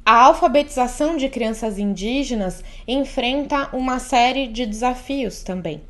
A alfabetização de crianças indígenas enfrenta uma série de desafios também.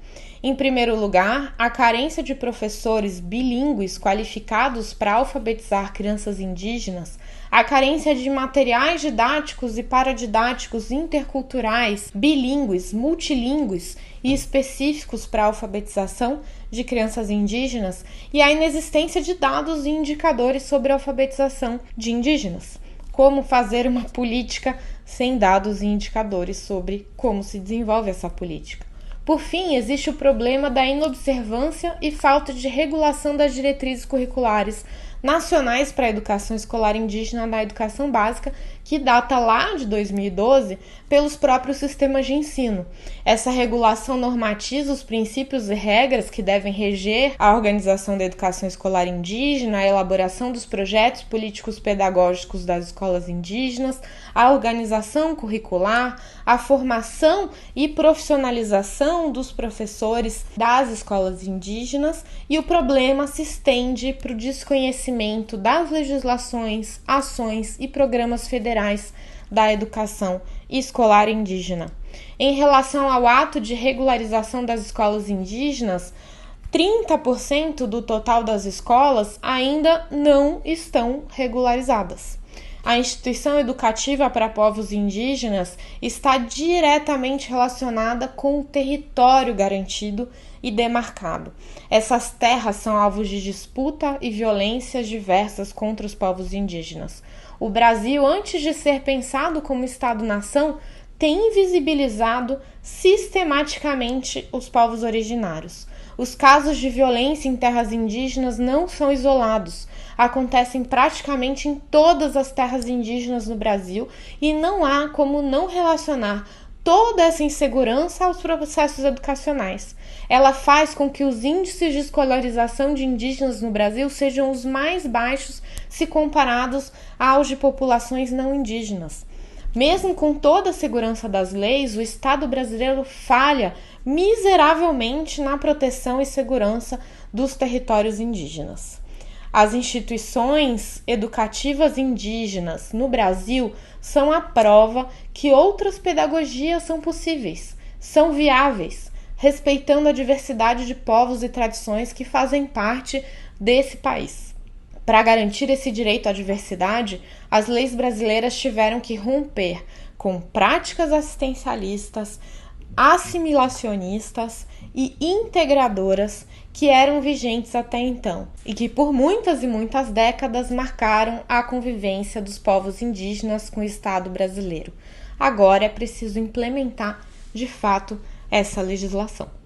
Em primeiro lugar, a carência de professores bilíngues qualificados para alfabetizar crianças indígenas, a carência de materiais didáticos e paradidáticos interculturais, bilíngues, multilíngues e específicos para a alfabetização de crianças indígenas e a inexistência de dados e indicadores sobre a alfabetização de indígenas. Como fazer uma política sem dados e indicadores sobre como se desenvolve essa política. Por fim, existe o problema da inobservância e falta de regulação das diretrizes curriculares nacionais para a educação escolar indígena na educação básica, que data lá de 2012 pelos próprios sistemas de ensino. Essa regulação normatiza os princípios e regras que devem reger a organização da educação escolar indígena, a elaboração dos projetos políticos pedagógicos das escolas indígenas, a organização curricular, a formação e profissionalização dos professores das escolas indígenas, e o problema se estende para o desconhecimento das legislações, ações e programas federais da educação escolar indígena. Em relação ao ato de regularização das escolas indígenas, 30% do total das escolas ainda não estão regularizadas. A instituição educativa para povos indígenas está diretamente relacionada com o território garantido e demarcado. Essas terras são alvos de disputa e violências diversas contra os povos indígenas. O Brasil, antes de ser pensado como Estado-nação, tem invisibilizado sistematicamente os povos originários. Os casos de violência em terras indígenas não são isolados. Acontecem praticamente em todas as terras indígenas no Brasil e não há como não relacionar toda essa insegurança aos processos educacionais. Ela faz com que os índices de escolarização de indígenas no Brasil sejam os mais baixos se comparados aos de populações não indígenas. Mesmo com toda a segurança das leis, o Estado brasileiro falha miseravelmente na proteção e segurança dos territórios indígenas. As instituições educativas indígenas no Brasil são a prova que outras pedagogias são possíveis, são viáveis, respeitando a diversidade de povos e tradições que fazem parte desse país. Para garantir esse direito à diversidade, as leis brasileiras tiveram que romper com práticas assistencialistas, assimilacionistas e integradoras que eram vigentes até então e que por muitas e muitas décadas marcaram a convivência dos povos indígenas com o Estado brasileiro. Agora é preciso implementar, de fato, essa legislação.